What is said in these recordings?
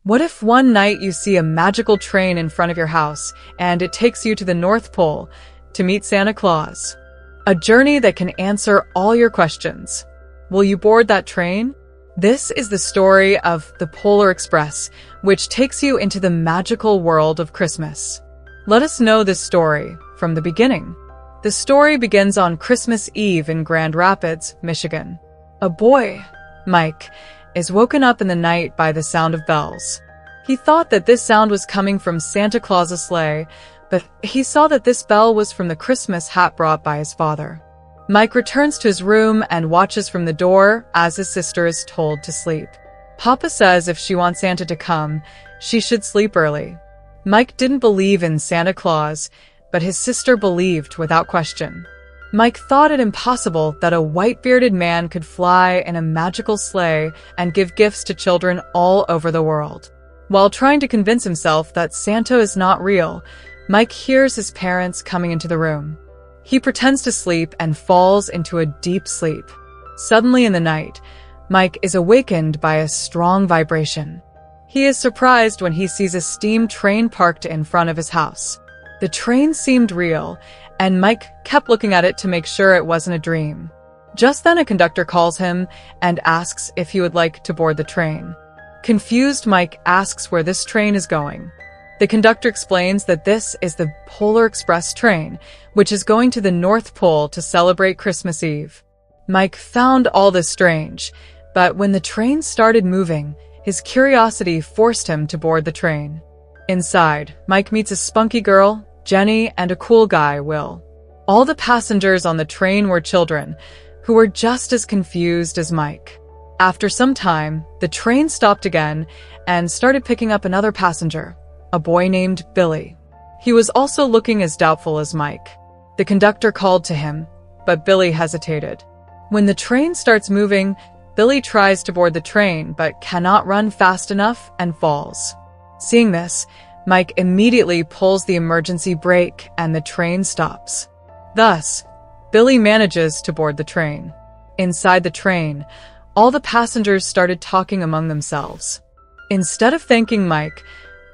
What if one night you see a magical train in front of your house and it takes you to the North Pole to meet Santa Claus? A journey that can answer all your questions. Will you board that train? This is the story of the Polar Express, which takes you into the magical world of Christmas. Let us know this story from the beginning. The story begins on Christmas Eve in Grand Rapids, Michigan. A boy, Mike, is woken up in the night by the sound of bells. He thought that this sound was coming from Santa Claus's sleigh, but he saw that this bell was from the Christmas hat brought by his father. Mike returns to his room and watches from the door as his sister is told to sleep. Papa says if she wants Santa to come, she should sleep early. Mike didn't believe in Santa Claus, but his sister believed without question. Mike thought it impossible that a white-bearded man could fly in a magical sleigh and give gifts to children all over the world. While trying to convince himself that Santa is not real, Mike hears his parents coming into the room. He pretends to sleep and falls into a deep sleep. Suddenly in the night, Mike is awakened by a strong vibration. He is surprised when he sees a steam train parked in front of his house. The train seemed real, and Mike kept looking at it to make sure it wasn't a dream. Just then a conductor calls him and asks if he would like to board the train. Confused, Mike asks where this train is going. The conductor explains that this is the Polar Express train, which is going to the North Pole to celebrate Christmas Eve. Mike found all this strange, but when the train started moving, his curiosity forced him to board the train. Inside, Mike meets a spunky girl, Jenny, and a cool guy, Will. All the passengers on the train were children, who were just as confused as Mike. After some time, the train stopped again and started picking up another passenger, a boy named Billy. He was also looking as doubtful as Mike. The conductor called to him, but Billy hesitated. When the train starts moving, Billy tries to board the train but cannot run fast enough and falls. Seeing this, Mike immediately pulls the emergency brake and the train stops. Thus, Billy manages to board the train. Inside the train, all the passengers started talking among themselves. Instead of thanking Mike,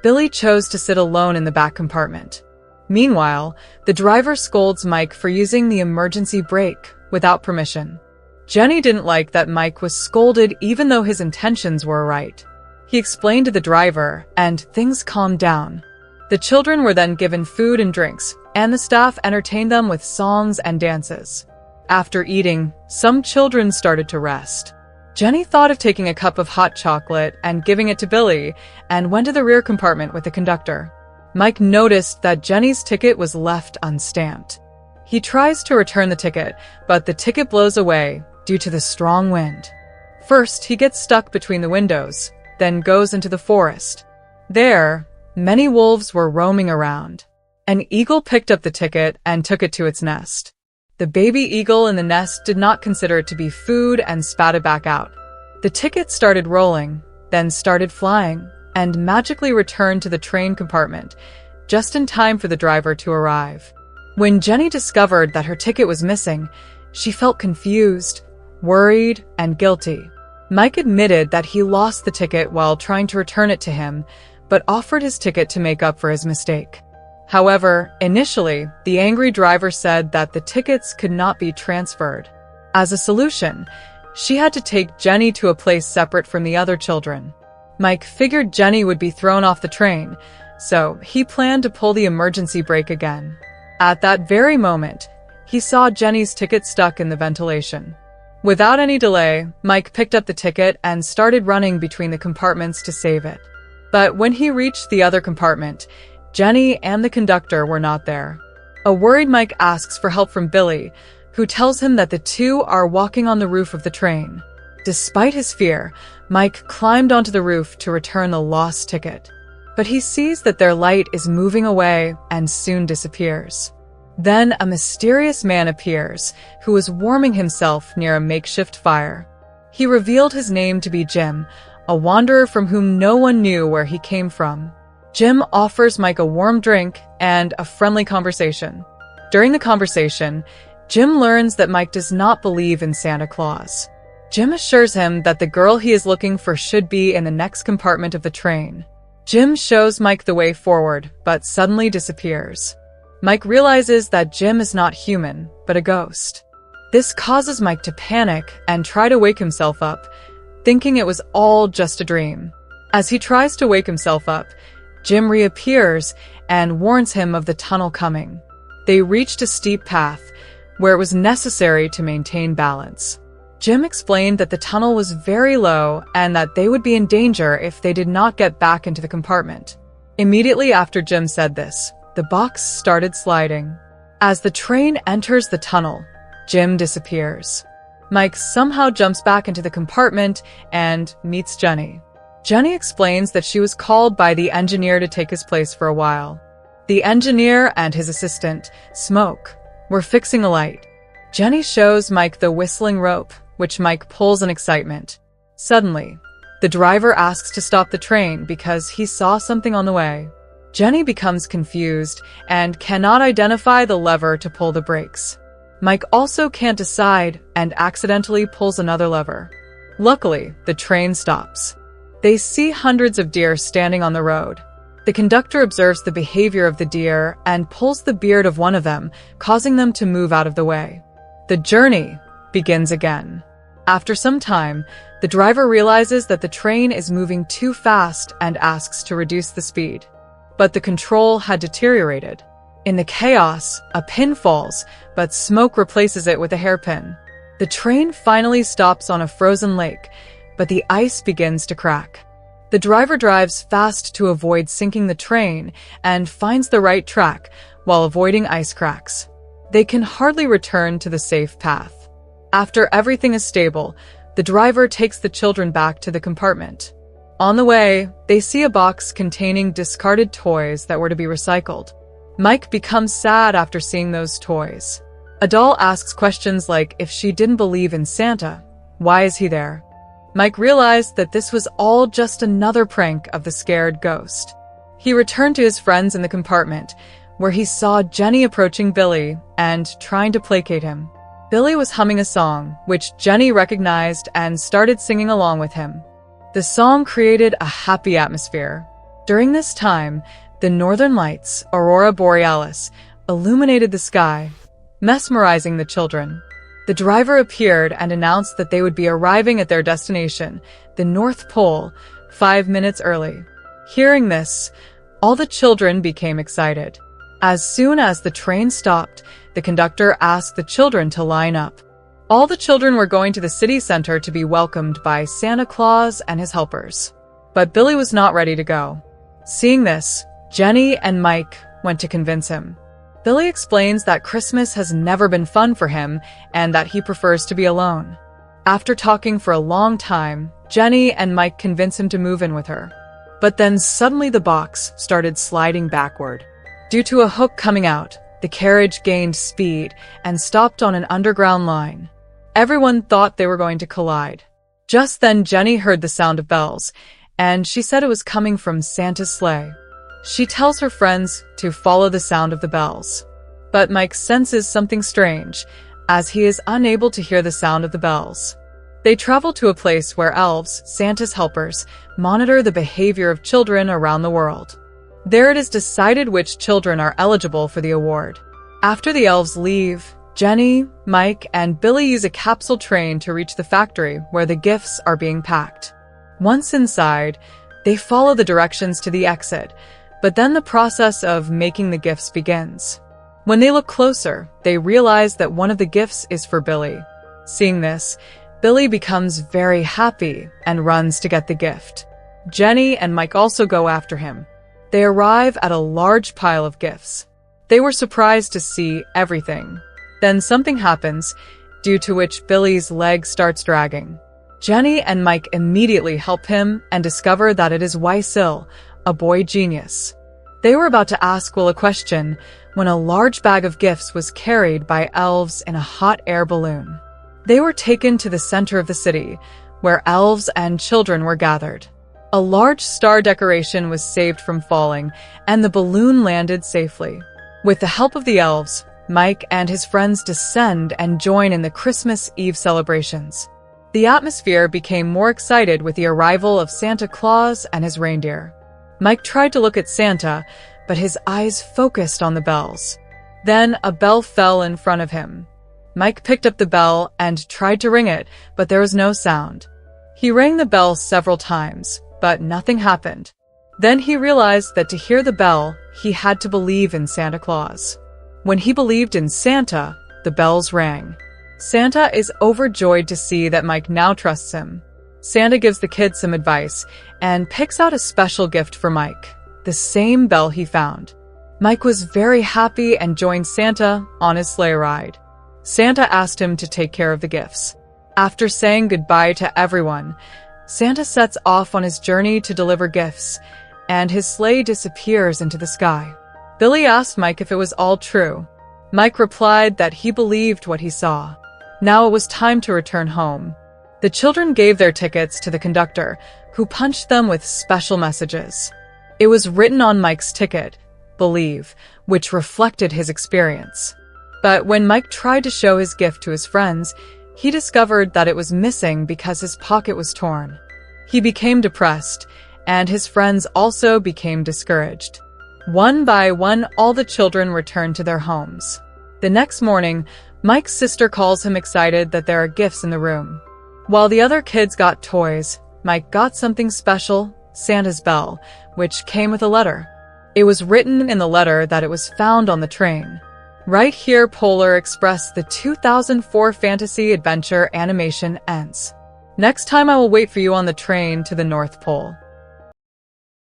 Billy chose to sit alone in the back compartment. Meanwhile, the driver scolds Mike for using the emergency brake without permission. Jenny didn't like that Mike was scolded even though his intentions were right. He explained to the driver, and things calmed down. The children were then given food and drinks, and the staff entertained them with songs and dances. After eating, some children started to rest. Jenny thought of taking a cup of hot chocolate and giving it to Billy, and went to the rear compartment with the conductor. Mike noticed that Jenny's ticket was left unstamped. He tries to return the ticket, but the ticket blows away due to the strong wind. First, he gets stuck between the windows, then goes into the forest. There, many wolves were roaming around. An eagle picked up the ticket and took it to its nest. The baby eagle in the nest did not consider it to be food and spat it back out. The ticket started rolling, then started flying, and magically returned to the train compartment, just in time for the driver to arrive. When Jenny discovered that her ticket was missing, she felt confused, worried, and guilty. Mike admitted that he lost the ticket while trying to return it to him, but offered his ticket to make up for his mistake. However, initially, the angry driver said that the tickets could not be transferred. As a solution, she had to take Jenny to a place separate from the other children. Mike figured Jenny would be thrown off the train, so he planned to pull the emergency brake again. At that very moment, he saw Jenny's ticket stuck in the ventilation. Without any delay, Mike picked up the ticket and started running between the compartments to save it. But when he reached the other compartment, Jenny and the conductor were not there. A worried Mike asks for help from Billy, who tells him that the two are walking on the roof of the train. Despite his fear, Mike climbed onto the roof to return the lost ticket. But he sees that their light is moving away and soon disappears. Then a mysterious man appears, who is warming himself near a makeshift fire. He revealed his name to be Jim, a wanderer from whom no one knew where he came from. Jim offers Mike a warm drink and a friendly conversation. During the conversation, Jim learns that Mike does not believe in Santa Claus. Jim assures him that the girl he is looking for should be in the next compartment of the train. Jim shows Mike the way forward, but suddenly disappears. Mike realizes that Jim is not human, but a ghost. This causes Mike to panic and try to wake himself up, thinking it was all just a dream. As he tries to wake himself up, Jim reappears and warns him of the tunnel coming. They reached a steep path, where it was necessary to maintain balance. Jim explained that the tunnel was very low and that they would be in danger if they did not get back into the compartment. Immediately after Jim said this, the box started sliding. As the train enters the tunnel, Jim disappears. Mike somehow jumps back into the compartment and meets Jenny. Jenny explains that she was called by the engineer to take his place for a while. The engineer and his assistant, Smoke, were fixing a light. Jenny shows Mike the whistling rope, which Mike pulls in excitement. Suddenly, the driver asks to stop the train because he saw something on the way. Jenny becomes confused and cannot identify the lever to pull the brakes. Mike also can't decide and accidentally pulls another lever. Luckily, the train stops. They see hundreds of deer standing on the road. The conductor observes the behavior of the deer and pulls the beard of one of them, causing them to move out of the way. The journey begins again. After some time, the driver realizes that the train is moving too fast and asks to reduce the speed. But the control had deteriorated. In the chaos, a pin falls, but Smoke replaces it with a hairpin. The train finally stops on a frozen lake, but the ice begins to crack. The driver drives fast to avoid sinking the train and finds the right track while avoiding ice cracks. They can hardly return to the safe path. After everything is stable, the driver takes the children back to the compartment. On the way, they see a box containing discarded toys that were to be recycled. Mike becomes sad after seeing those toys. A doll asks questions like if she didn't believe in Santa, why is he there? Mike realized that this was all just another prank of the scared ghost. He returned to his friends in the compartment, where he saw Jenny approaching Billy and trying to placate him. Billy was humming a song, which Jenny recognized and started singing along with him. The song created a happy atmosphere. During this time, the northern lights, Aurora Borealis, illuminated the sky, mesmerizing the children. The driver appeared and announced that they would be arriving at their destination, the North Pole, 5 minutes early. Hearing this, all the children became excited. As soon as the train stopped, the conductor asked the children to line up. All the children were going to the city center to be welcomed by Santa Claus and his helpers. But Billy was not ready to go. Seeing this, Jenny and Mike went to convince him. Billy explains that Christmas has never been fun for him and that he prefers to be alone. After talking for a long time, Jenny and Mike convince him to move in with her. But then suddenly the box started sliding backward. Due to a hook coming out, the carriage gained speed and stopped on an underground line. Everyone thought they were going to collide. Just then Jenny heard the sound of bells, and she said it was coming from Santa's sleigh. She tells her friends to follow the sound of the bells. But Mike senses something strange, as he is unable to hear the sound of the bells. They travel to a place where elves, Santa's helpers, monitor the behavior of children around the world. There it is decided which children are eligible for the award. After the elves leave, Jenny, Mike, and Billy use a capsule train to reach the factory where the gifts are being packed. Once inside, they follow the directions to the exit, but then the process of making the gifts begins. When they look closer, they realize that one of the gifts is for Billy. Seeing this, Billy becomes very happy and runs to get the gift. Jenny and Mike also go after him. They arrive at a large pile of gifts. They were surprised to see everything. Then something happens, due to which Billy's leg starts dragging. Jenny and Mike immediately help him and discover that it is Wysil, a boy genius. They were about to ask Will a question when a large bag of gifts was carried by elves in a hot air balloon. They were taken to the center of the city, where elves and children were gathered. A large star decoration was saved from falling, and the balloon landed safely. With the help of the elves, Mike and his friends descend and join in the Christmas Eve celebrations. The atmosphere became more excited with the arrival of Santa Claus and his reindeer. Mike tried to look at Santa, but his eyes focused on the bells. Then a bell fell in front of him. Mike picked up the bell and tried to ring it, but there was no sound. He rang the bell several times, but nothing happened. Then he realized that to hear the bell, he had to believe in Santa Claus. When he believed in Santa, the bells rang. Santa is overjoyed to see that Mike now trusts him. Santa gives the kids some advice and picks out a special gift for Mike, the same bell he found. Mike was very happy and joined Santa on his sleigh ride. Santa asked him to take care of the gifts. After saying goodbye to everyone, Santa sets off on his journey to deliver gifts, and his sleigh disappears into the sky. Billy asked Mike if it was all true. Mike replied that he believed what he saw. Now it was time to return home. The children gave their tickets to the conductor, who punched them with special messages. It was written on Mike's ticket, "Believe," which reflected his experience. But when Mike tried to show his gift to his friends, he discovered that it was missing because his pocket was torn. He became depressed, and his friends also became discouraged. One by one, all the children returned to their homes. The next morning, Mike's sister calls him excited that there are gifts in the room. While the other kids got toys, Mike got something special, Santa's bell, which came with a letter. It was written in the letter that it was found on the train. Right here, Polar Express, the 2004 fantasy adventure animation ends. Next time I will wait for you on the train to the North Pole.